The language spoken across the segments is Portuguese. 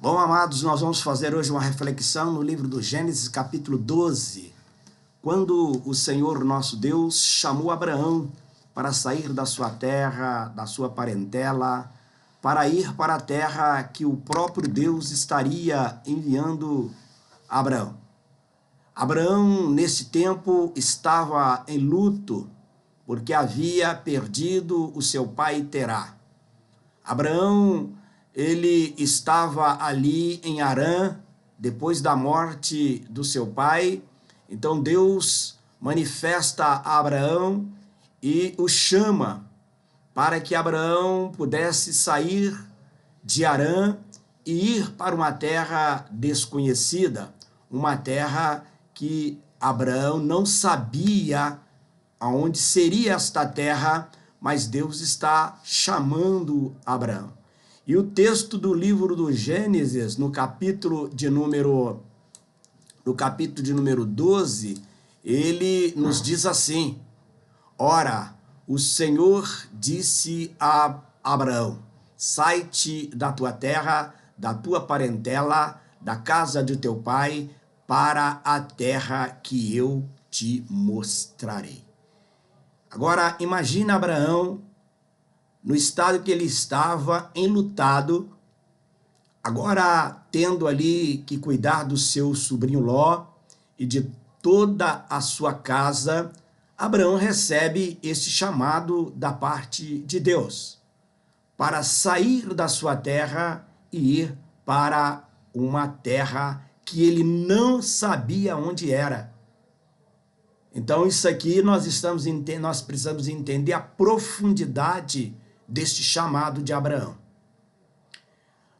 Bom, amados, nós vamos fazer hoje uma reflexão no livro do Gênesis, capítulo 12, quando o Senhor nosso Deus chamou Abraão para sair da sua terra, da sua parentela, para ir para a terra que o próprio Deus estaria enviando a Abraão. Abraão, nesse tempo, estava em luto, porque havia perdido o seu pai Terá. Abraão, ele estava ali em Harã, depois da morte do seu pai. Então Deus manifesta a Abraão e o chama para que Abraão pudesse sair de Harã e ir para uma terra desconhecida, uma terra que Abraão não sabia aonde seria esta terra, mas Deus está chamando Abraão. E o texto do livro do Gênesis, no capítulo de número 12, ele nos diz assim: Ora, o Senhor disse a Abraão: sai-te da tua terra, da tua parentela, da casa de teu pai, para a terra que eu te mostrarei. Agora, imagina Abraão no estado que ele estava, enlutado, agora tendo ali que cuidar do seu sobrinho Ló e de toda a sua casa. Abraão recebe esse chamado da parte de Deus para sair da sua terra e ir para uma terra que ele não sabia onde era. Então isso aqui nós precisamos entender a profundidade deste chamado de Abraão.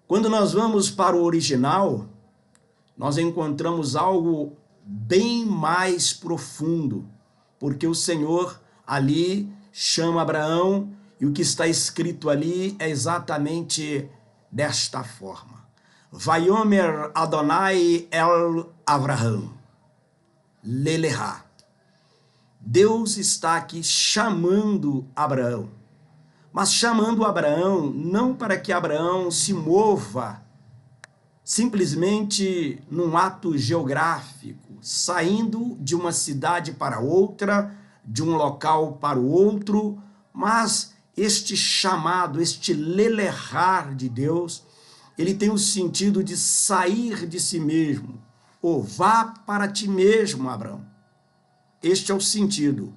Quando nós vamos para o original, nós encontramos algo bem mais profundo, porque o Senhor ali chama Abraão e o que está escrito ali é exatamente desta forma: Vaiomer Adonai el Avraham, leleha. Deus está aqui chamando Abraão, mas chamando Abraão não para que Abraão se mova simplesmente num ato geográfico, saindo de uma cidade para outra, de um local para o outro, mas este chamado, este lelehar de Deus, ele tem o sentido de sair de si mesmo, ou vá para ti mesmo, Abraão. Este é o sentido.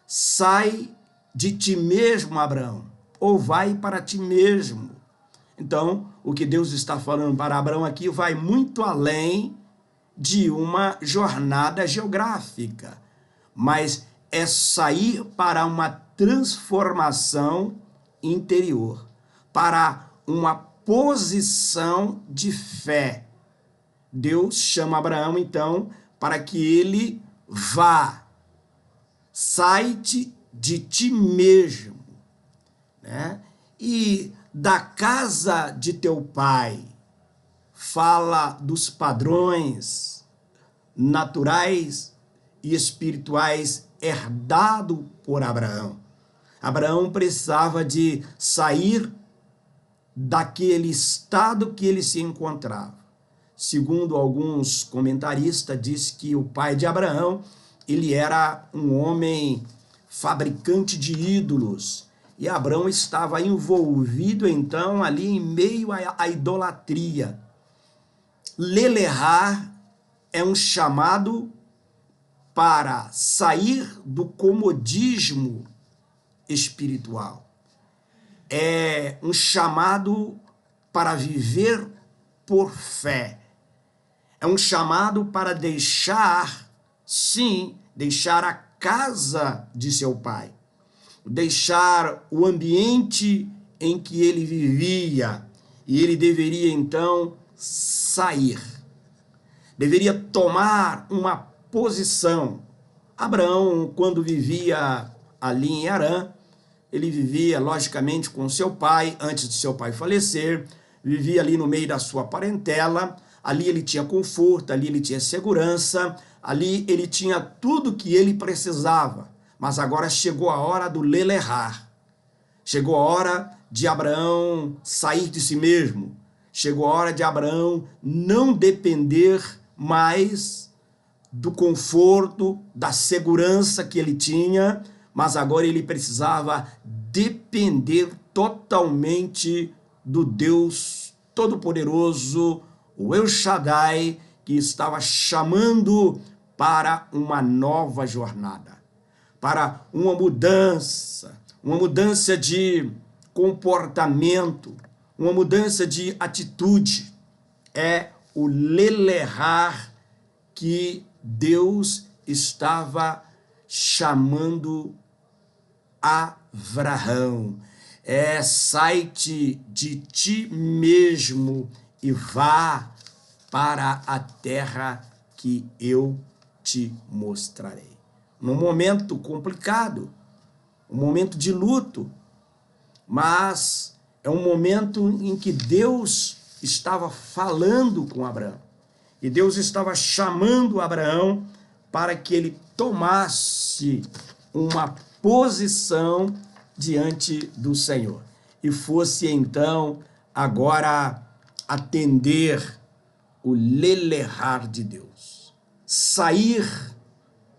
Sai de ti mesmo, Abraão, ou vai para ti mesmo. Então, o que Deus está falando para Abraão aqui vai muito além de uma jornada geográfica, mas é sair para uma transformação interior, para uma posição de fé. Deus chama Abraão, então, para que ele vá. Sai-te de ti mesmo, né? E da casa de teu pai, fala dos padrões naturais e espirituais herdados por Abraão. Abraão precisava de sair daquele estado que ele se encontrava. Segundo alguns comentaristas, diz que o pai de Abraão, ele era um homem fabricante de ídolos, e Abraão estava envolvido então ali em meio à idolatria. Lelehar é um chamado para sair do comodismo espiritual. É um chamado para viver por fé. É um chamado para deixar, sim, deixar a casa de seu pai, deixar o ambiente em que ele vivia, e ele deveria então sair, deveria tomar uma posição. Abraão, quando vivia ali em Harã, ele vivia logicamente com seu pai, antes de seu pai falecer, vivia ali no meio da sua parentela. Ali ele tinha conforto, ali ele tinha segurança, ali ele tinha tudo que ele precisava. Mas agora chegou a hora do lelehar. Chegou a hora de Abraão sair de si mesmo. chegou a hora de Abraão não depender mais do conforto, da segurança que ele tinha, mas agora ele precisava depender totalmente do Deus Todo-Poderoso, o El Shaddai, que estava chamando para uma nova jornada, para uma mudança de comportamento, uma mudança de atitude. É o Lelerrar que Deus estava chamando Abraão. Sai-te de ti mesmo e vá para a terra que eu te mostrarei. Num momento complicado, um momento de luto, mas é um momento em que Deus estava falando com Abraão. E Deus estava chamando Abraão para que ele tomasse uma posição diante do Senhor. E fosse então agora atender o Lelerrar de Deus. Sair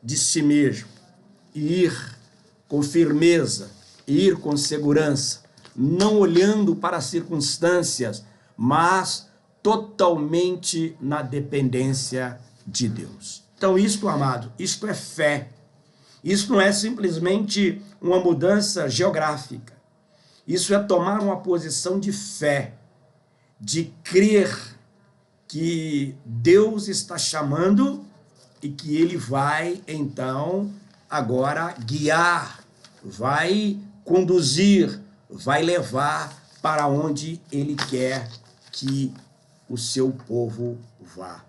de si mesmo e ir com firmeza, ir com segurança, não olhando para as circunstâncias, mas totalmente na dependência de Deus. Então isto, amado, isto é fé. Isso não é simplesmente uma mudança geográfica. Isso é tomar uma posição de fé, de crer que Deus está chamando e que Ele vai, então, agora guiar, vai conduzir, vai levar para onde Ele quer que o seu povo vá.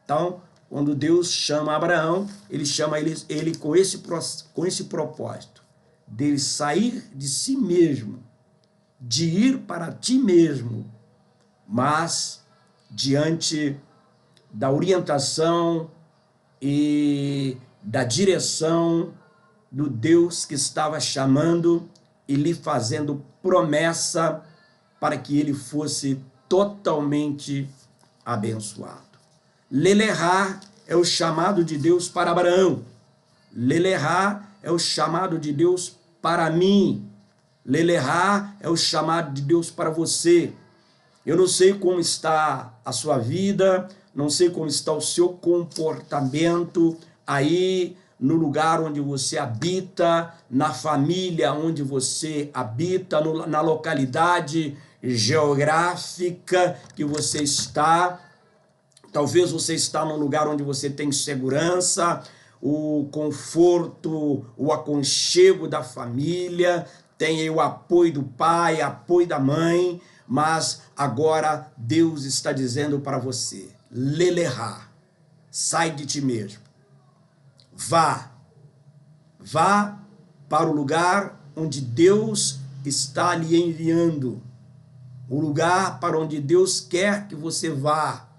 Então, quando Deus chama Abraão, ele chama ele com esse propósito, dele sair de si mesmo, de ir para ti mesmo, mas diante da orientação e da direção do Deus que estava chamando e lhe fazendo promessa para que ele fosse totalmente abençoado. Lelerrar é o chamado de Deus para Abraão. Lelerrar é o chamado de Deus para mim. Lelerrar é o chamado de Deus para você. Eu não sei como está a sua vida, não sei como está o seu comportamento aí no lugar onde você habita, na família onde você habita, na localidade geográfica que você está. Talvez você está num lugar onde você tem segurança, o conforto, o aconchego da família, tem o apoio do pai, apoio da mãe, mas agora Deus está dizendo para você, Lelerrar, sai de ti mesmo, vá para o lugar onde Deus está lhe enviando, o lugar para onde Deus quer que você vá,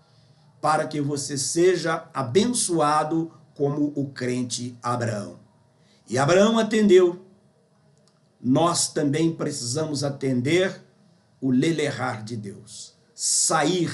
para que você seja abençoado como o crente Abraão. E Abraão atendeu. Nós também precisamos atender o Lelerrar de Deus. Sair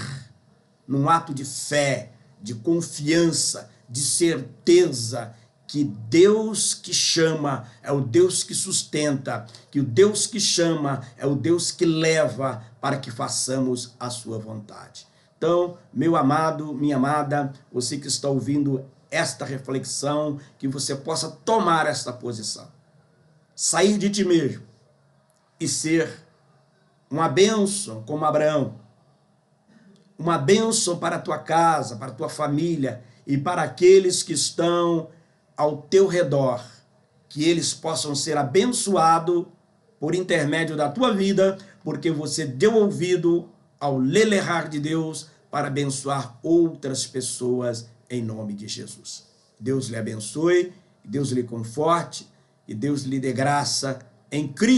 num ato de fé, de confiança, de certeza que Deus que chama é o Deus que sustenta, que o Deus que chama é o Deus que leva para que façamos a sua vontade. Então, meu amado, minha amada, você que está ouvindo esta reflexão, que você possa tomar esta posição. Sair de ti mesmo e ser uma bênção como Abraão. Uma bênção para a tua casa, para a tua família e para aqueles que estão ao teu redor. Que eles possam ser abençoados por intermédio da tua vida, porque você deu ouvido ao Lelerrar de Deus para abençoar outras pessoas em nome de Jesus. Deus lhe abençoe, Deus lhe conforte e Deus lhe dê graça em Cristo.